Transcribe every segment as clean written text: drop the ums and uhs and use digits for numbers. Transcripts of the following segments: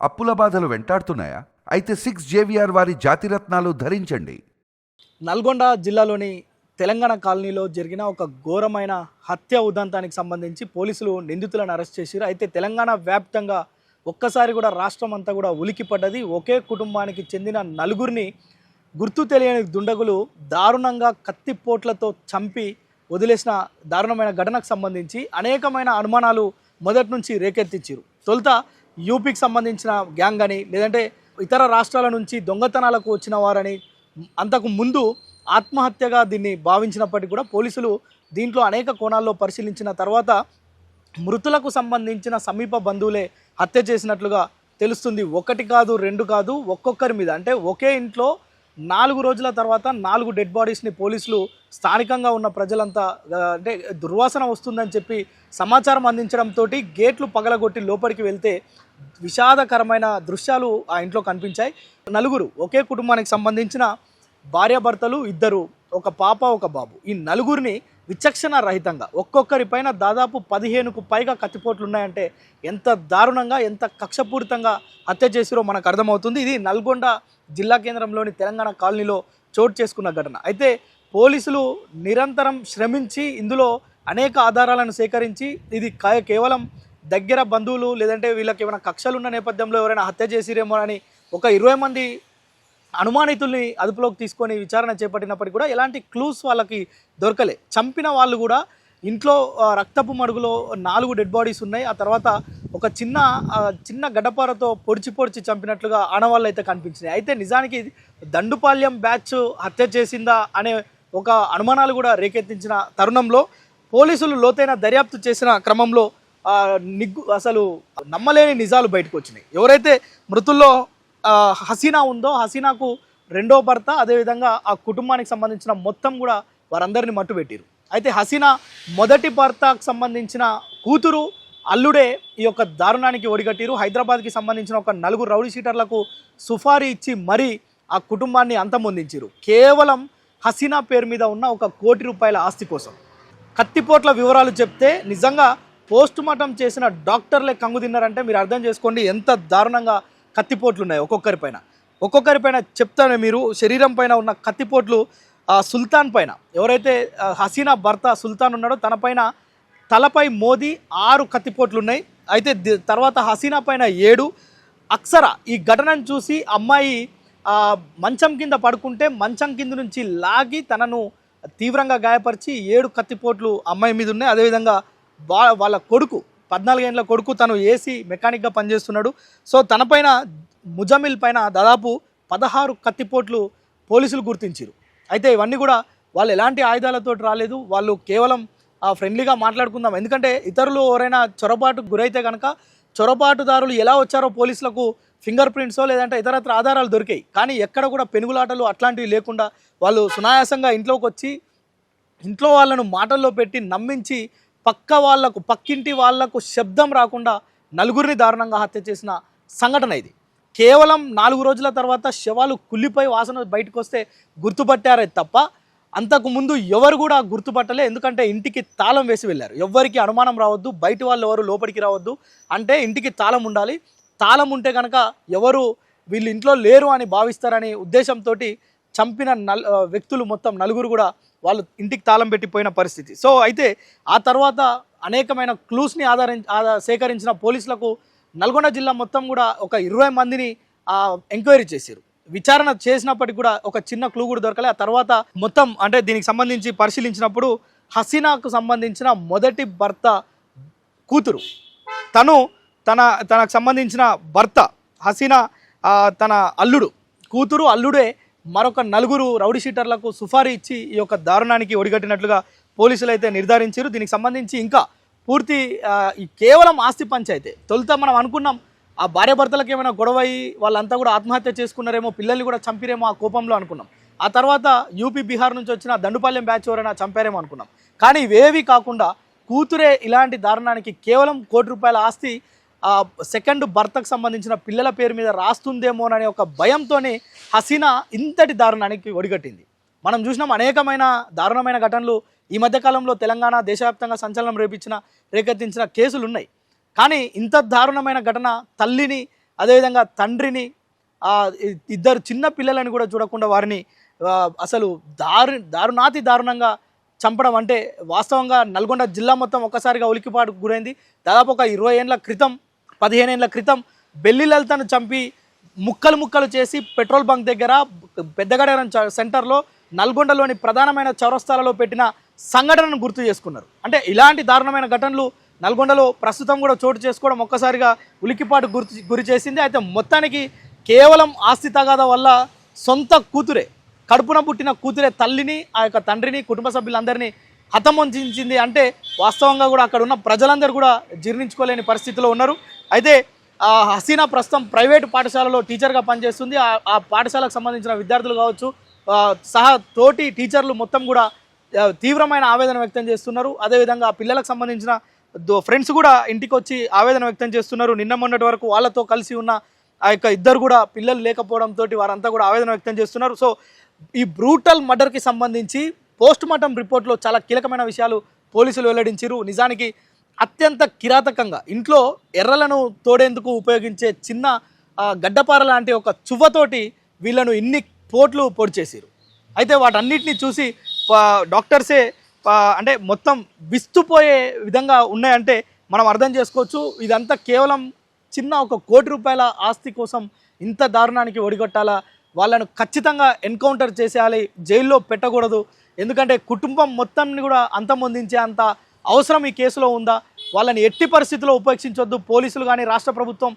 అప్పుల బాధలు వెంటాడుతున్నాయా? అయితే 6 JVR వారి జాతిరత్నాలు ధరించండి. నల్గొండ జిల్లాలోని తెలంగాణ కాలనీలో జరిగిన ఒక ఘోరమైన హత్య ఉదంతానికి సంబంధించి పోలీసులు నిందితులను అరెస్ట్ చేశారు. అయితే తెలంగాణ వ్యాప్తంగా ఒక్కసారి కూడా రాష్ట్రం అంతా కూడా ఉలికిపడ్డది. ఒకే కుటుంబానికి చెందిన నలుగురిని గుర్తు తెలియని దుండగులు దారుణంగా కత్తిపోట్లతో చంపి వదిలేసిన దారుణమైన ఘటనకు సంబంధించి అనేకమైన అనుమానాలు మొదటి నుంచి రేకెత్తించారు. తొలుత యూపీకి సంబంధించిన గ్యాంగ్ అని, లేదంటే ఇతర రాష్ట్రాల నుంచి దొంగతనాలకు వచ్చిన వారని, అంతకు ముందు ఆత్మహత్యగా దీన్ని భావించినప్పటికీ కూడా పోలీసులు దీంట్లో అనేక కోణాల్లో పరిశీలించిన తర్వాత మృతులకు సంబంధించిన సమీప బంధువులే హత్య చేసినట్లుగా తెలుస్తుంది. ఒకటి కాదు, రెండు కాదు, ఒక్కొక్కరి మీద, అంటే ఒకే ఇంట్లో 4 రోజుల తర్వాత 4 డెడ్ బాడీస్ని పోలీసులు స్థానికంగా ఉన్న ప్రజలంతా అంటే దుర్వాసన వస్తుందని చెప్పి సమాచారం అందించడంతో గేట్లు పగలగొట్టి లోపలికి వెళ్తే విషాదకరమైన దృశ్యాలు ఆ ఇంట్లో కనిపించాయి. నలుగురు ఒకే కుటుంబానికి సంబంధించిన భార్యాభర్తలు, ఇద్దరు, ఒక పాప, ఒక బాబు. ఈ నలుగురిని విచక్షణ రహితంగా ఒక్కొక్కరిపైన దాదాపు 15కు పైగా కత్తిపోట్లు ఉన్నాయంటే ఎంత దారుణంగా, ఎంత కక్షపూరితంగా హత్య చేసిరో మనకు అర్థమవుతుంది. ఇది నల్గొండ జిల్లా కేంద్రంలోని తెలంగాణ కాలనీలో చోటు చేసుకున్న ఘటన. అయితే పోలీసులు నిరంతరం శ్రమించి ఇందులో అనేక ఆధారాలను సేకరించి ఇది కేవలం దగ్గర బంధువులు, లేదంటే వీళ్ళకి ఏమైనా కక్షలున్న నేపథ్యంలో ఎవరైనా హత్య చేసిరేమో అని ఒక 20 మంది అనుమానితుల్ని అదుపులోకి తీసుకొని విచారణ చేపట్టినప్పటికీ కూడా ఎలాంటి క్లూస్ వాళ్ళకి దొరకలే. చంపిన వాళ్ళు కూడా ఇంట్లో రక్తపు మడుగులో 4 డెడ్ బాడీస్ ఉన్నాయి. ఆ తర్వాత ఒక చిన్న గడ్డపారతో పొడిచి చంపినట్లుగా ఆనవాళ్ళు అయితే కనిపించినాయి. అయితే నిజానికి దండుపాల్యం బ్యాచ్ హత్య చేసిందా అనే ఒక అనుమానాలు కూడా రేకెత్తించిన తరుణంలో పోలీసులు లోతైన దర్యాప్తు చేసిన క్రమంలో అసలు నమ్మలేని నిజాలు బయటకు వచ్చినాయి. ఎవరైతే మృతుల్లో హసీనా ఉందో, హసీనాకు రెండో భర్త, అదేవిధంగా ఆ కుటుంబానికి సంబంధించిన మొత్తం కూడా వారందరినీ మట్టుబెట్టారు. అయితే హసీనా మొదటి భర్తకు సంబంధించిన కూతురు, అల్లుడే ఈ యొక్క దారుణానికి ఒడిగట్టిరు. హైదరాబాద్కి సంబంధించిన ఒక 4 రౌడీ షీటర్లకు సుఫారీ ఇచ్చి మరీ ఆ కుటుంబాన్ని అంతమొందించారు. కేవలం హసీనా పేరు మీద ఉన్న ఒక ₹1 కోటి ఆస్తి కోసం. కత్తిపోట్ల వివరాలు చెప్తే నిజంగా పోస్ట్ మార్టం చేసిన డాక్టర్లే కంగు తిన్నారంటే మీరు అర్థం చేసుకోండి ఎంత దారుణంగా కత్తిపోట్లు ఉన్నాయి ఒక్కొక్కరిపైన చెప్తానే. మీరు శరీరం పైన ఉన్న కత్తిపోట్లు సుల్తాన్ పైన, ఎవరైతే హసీనా భర్త సుల్తాన్ ఉన్నాడో తన పైన తలపై మోది 6 కత్తిపోట్లు ఉన్నాయి. అయితే తర్వాత హసీనా పైన 7. అక్సర ఈ ఘటనను చూసి అమ్మాయి మంచం కింద పడుకుంటే మంచం కింద నుంచి లాగి తనను తీవ్రంగా గాయపరిచి 7 కత్తిపోట్లు అమ్మాయి మీద ఉన్నాయి. అదేవిధంగా వాళ్ళ కొడుకు, 14 ఏళ్ళ కొడుకు, తను ఏసీ మెకానిక్గా పనిచేస్తున్నాడు. సో తన పైన, ముజమిల్ పైన దాదాపు 16 కత్తిపోట్లు పోలీసులు గుర్తించారు. అయితే ఇవన్నీ కూడా వాళ్ళు ఎలాంటి ఆయుధాలతో రాలేదు, వాళ్ళు కేవలం ఫ్రెండ్లీగా మాట్లాడుకుందాం, ఎందుకంటే ఇతరులు ఎవరైనా చొరబాటుకు గురైతే కనుక చొరబాటుదారులు ఎలా వచ్చారో పోలీసులకు ఫింగర్ ప్రింట్సో లేదంటే ఇతరత్ర ఆధారాలు దొరికాయి. కానీ ఎక్కడ కూడా పెనుగులాటలు అట్లాంటివి లేకుండా వాళ్ళు సునాయాసంగా ఇంట్లోకి వచ్చి ఇంట్లో వాళ్ళను మాటల్లో పెట్టి నమ్మించి పక్కింటి వాళ్లకు శబ్దం రాకుండా నలుగురిని దారుణంగా హత్య చేసిన సంఘటన ఇది. కేవలం 4 రోజుల తర్వాత శవాలు కుళ్ళిపోయి వాసన బయటకు వస్తే గుర్తుపట్టారే తప్ప అంతకుముందు ఎవరు కూడా గుర్తుపట్టలే. ఎందుకంటే ఇంటికి తాళం వేసి వెళ్ళారు. ఎవ్వరికి అనుమానం రావద్దు, బయట వాళ్ళు ఎవరు లోపలికి రావద్దు అంటే ఇంటికి తాళం ఉండాలి. తాళం ఉంటే కనుక ఎవరు వీళ్ళు ఇంట్లో లేరు అని భావిస్తారని ఉద్దేశంతో చంపిన వ్యక్తులు మొత్తం 4 కూడా వాళ్ళు ఇంటికి తాళం పెట్టిపోయిన పరిస్థితి. సో అయితే ఆ తర్వాత అనేకమైన క్లూస్ని సేకరించిన పోలీసులకు నల్గొండ జిల్లా మొత్తం కూడా ఒక 20 మందిని ఎంక్వైరీ చేశారు. విచారణ చేసినప్పటికీ కూడా ఒక చిన్న క్లూ కూడా దొరకలే. ఆ తర్వాత మొత్తం అంటే దీనికి సంబంధించి పరిశీలించినప్పుడు హసీనాకు సంబంధించిన మొదటి భర్త కూతురు, తనకు సంబంధించిన భర్త హసీనా, తన అల్లుడు, కూతురు అల్లుడే మరొక 4 రౌడీ షీటర్లకు సుఫారీ ఇచ్చి ఈ యొక్క దారుణానికి ఒడిగట్టినట్లుగా పోలీసులు అయితే నిర్ధారించారు. దీనికి సంబంధించి ఇంకా పూర్తి కేవలం ఆస్తి పంచాయితీ. తొలుత మనం అనుకున్నాం ఆ భార్యాభర్తలకు ఏమైనా గొడవ అయ్యి వాళ్ళంతా కూడా ఆత్మహత్య చేసుకున్నారేమో, పిల్లల్ని కూడా చంపిరేమో ఆ కోపంలో అనుకున్నాం. ఆ తర్వాత యూపీ, బీహార్ నుంచి వచ్చిన దండుపాల్యం బ్యాచ్ ఎవరైనా చంపారేమో అనుకున్నాం. కానీ ఇవేవి కాకుండా కూతురే ఇలాంటి దారుణానికి కేవలం ₹1 కోటి ఆస్తి సెకండ్ భర్తకు సంబంధించిన పిల్లల పేరు మీద రాస్తుందేమోననే ఒక భయంతోనే హసీనా ఇంతటి దారుణానికి ఒడిగట్టింది. మనం చూసినాం అనేకమైన దారుణమైన ఘటనలు ఈ మధ్యకాలంలో తెలంగాణ దేశవ్యాప్తంగా సంచలనం రేకెత్తించిన కేసులు ఉన్నాయి. కానీ ఇంత దారుణమైన ఘటన తల్లిని అదేవిధంగా తండ్రిని ఇద్దరు చిన్న పిల్లలని కూడా చూడకుండా వారిని అసలు దారుణంగా చంపడం అంటే వాస్తవంగా నల్గొండ జిల్లా మొత్తం ఒక్కసారిగా ఉలికిపాటుకు గురైంది. దాదాపు ఒక 20 ఏళ్ళ క్రితం 15 ఏళ్ళ క్రితం బెల్లి లలితను చంపి ముక్కలు చేసి పెట్రోల్ బంక్ దగ్గర పెద్దగడారం సెంటర్లో నల్గొండలోని ప్రధానమైన చౌరస్తాలలో పెట్టిన సంఘటనను గుర్తు చేసుకున్నారు. అంటే ఇలాంటి దారుణమైన ఘటనలు నల్గొండలో ప్రస్తుతం కూడా చోటు చేసుకోవడం ఒక్కసారిగా ఉలికిపాటు గురి చేసింది. అయితే మొత్తానికి కేవలం ఆస్తి తగాదా వల్ల సొంత కూతురే, కడుపున పుట్టిన కూతురే తల్లిని, ఆ యొక్క తండ్రిని, కుటుంబ సభ్యులందరినీ హతమొంచింది అంటే వాస్తవంగా కూడా అక్కడ ఉన్న ప్రజలందరూ కూడా జీర్ణించుకోలేని పరిస్థితిలో ఉన్నారు. అయితే హసీనా ప్రస్తుతం ప్రైవేటు పాఠశాలలో టీచర్గా పనిచేస్తుంది. ఆ పాఠశాలకు సంబంధించిన విద్యార్థులు కావచ్చు, సహా తోటి టీచర్లు మొత్తం కూడా తీవ్రమైన ఆవేదన వ్యక్తం చేస్తున్నారు. అదేవిధంగా ఆ పిల్లలకు సంబంధించిన ఫ్రెండ్స్ కూడా ఇంటికి వచ్చి ఆవేదన వ్యక్తం చేస్తున్నారు. నిన్న మొన్నటి వరకు వాళ్ళతో కలిసి ఉన్న ఆ యొక్క ఇద్దరు కూడా పిల్లలు లేకపోవడంతో వారంతా కూడా ఆవేదన వ్యక్తం చేస్తున్నారు. సో ఈ బ్రూటల్ మర్డర్కి సంబంధించి పోస్ట్ మార్టం రిపోర్ట్లో చాలా కీలకమైన విషయాలు పోలీసులు వెల్లడించారు. నిజానికి అత్యంత కిరాతకంగా ఇంట్లో ఎర్రలను తోడేందుకు ఉపయోగించే చిన్న గడ్డపార లాంటి ఒక చువ్వతోటి వీళ్ళను ఇన్ని పోట్లు పొడిచేసారు. అయితే వాటన్నిటిని చూసి డాక్టర్సే అంటే మొత్తం విస్తుపోయే విధంగా ఉన్నాయంటే మనం అర్థం చేసుకోవచ్చు. ఇదంతా కేవలం చిన్న ఒక 1 కోటి రూపాయల ఆస్తి కోసం ఇంత దారుణానికి ఒడిగొట్టాలా? వాళ్ళను ఖచ్చితంగా ఎన్కౌంటర్ చేసేయాలి, జైల్లో పెట్టకూడదు. ఎందుకంటే కుటుంబం మొత్తాన్ని కూడా అంతమొందించే అంత అవసరం ఈ కేసులో ఉందా? వాళ్ళని ఎట్టి పరిస్థితుల్లో ఉపేక్షించొద్దు. పోలీసులు కానీ రాష్ట్ర ప్రభుత్వం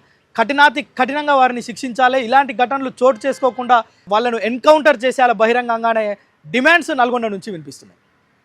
కఠినంగా వారిని శిక్షించాలి. ఇలాంటి ఘటనలు చోటు చేసుకోకుండా వాళ్ళను ఎన్కౌంటర్ చేసేయాలి బహిరంగంగానే డిమాండ్స్ నల్గొండ నుంచి వినిపిస్తున్నాయి.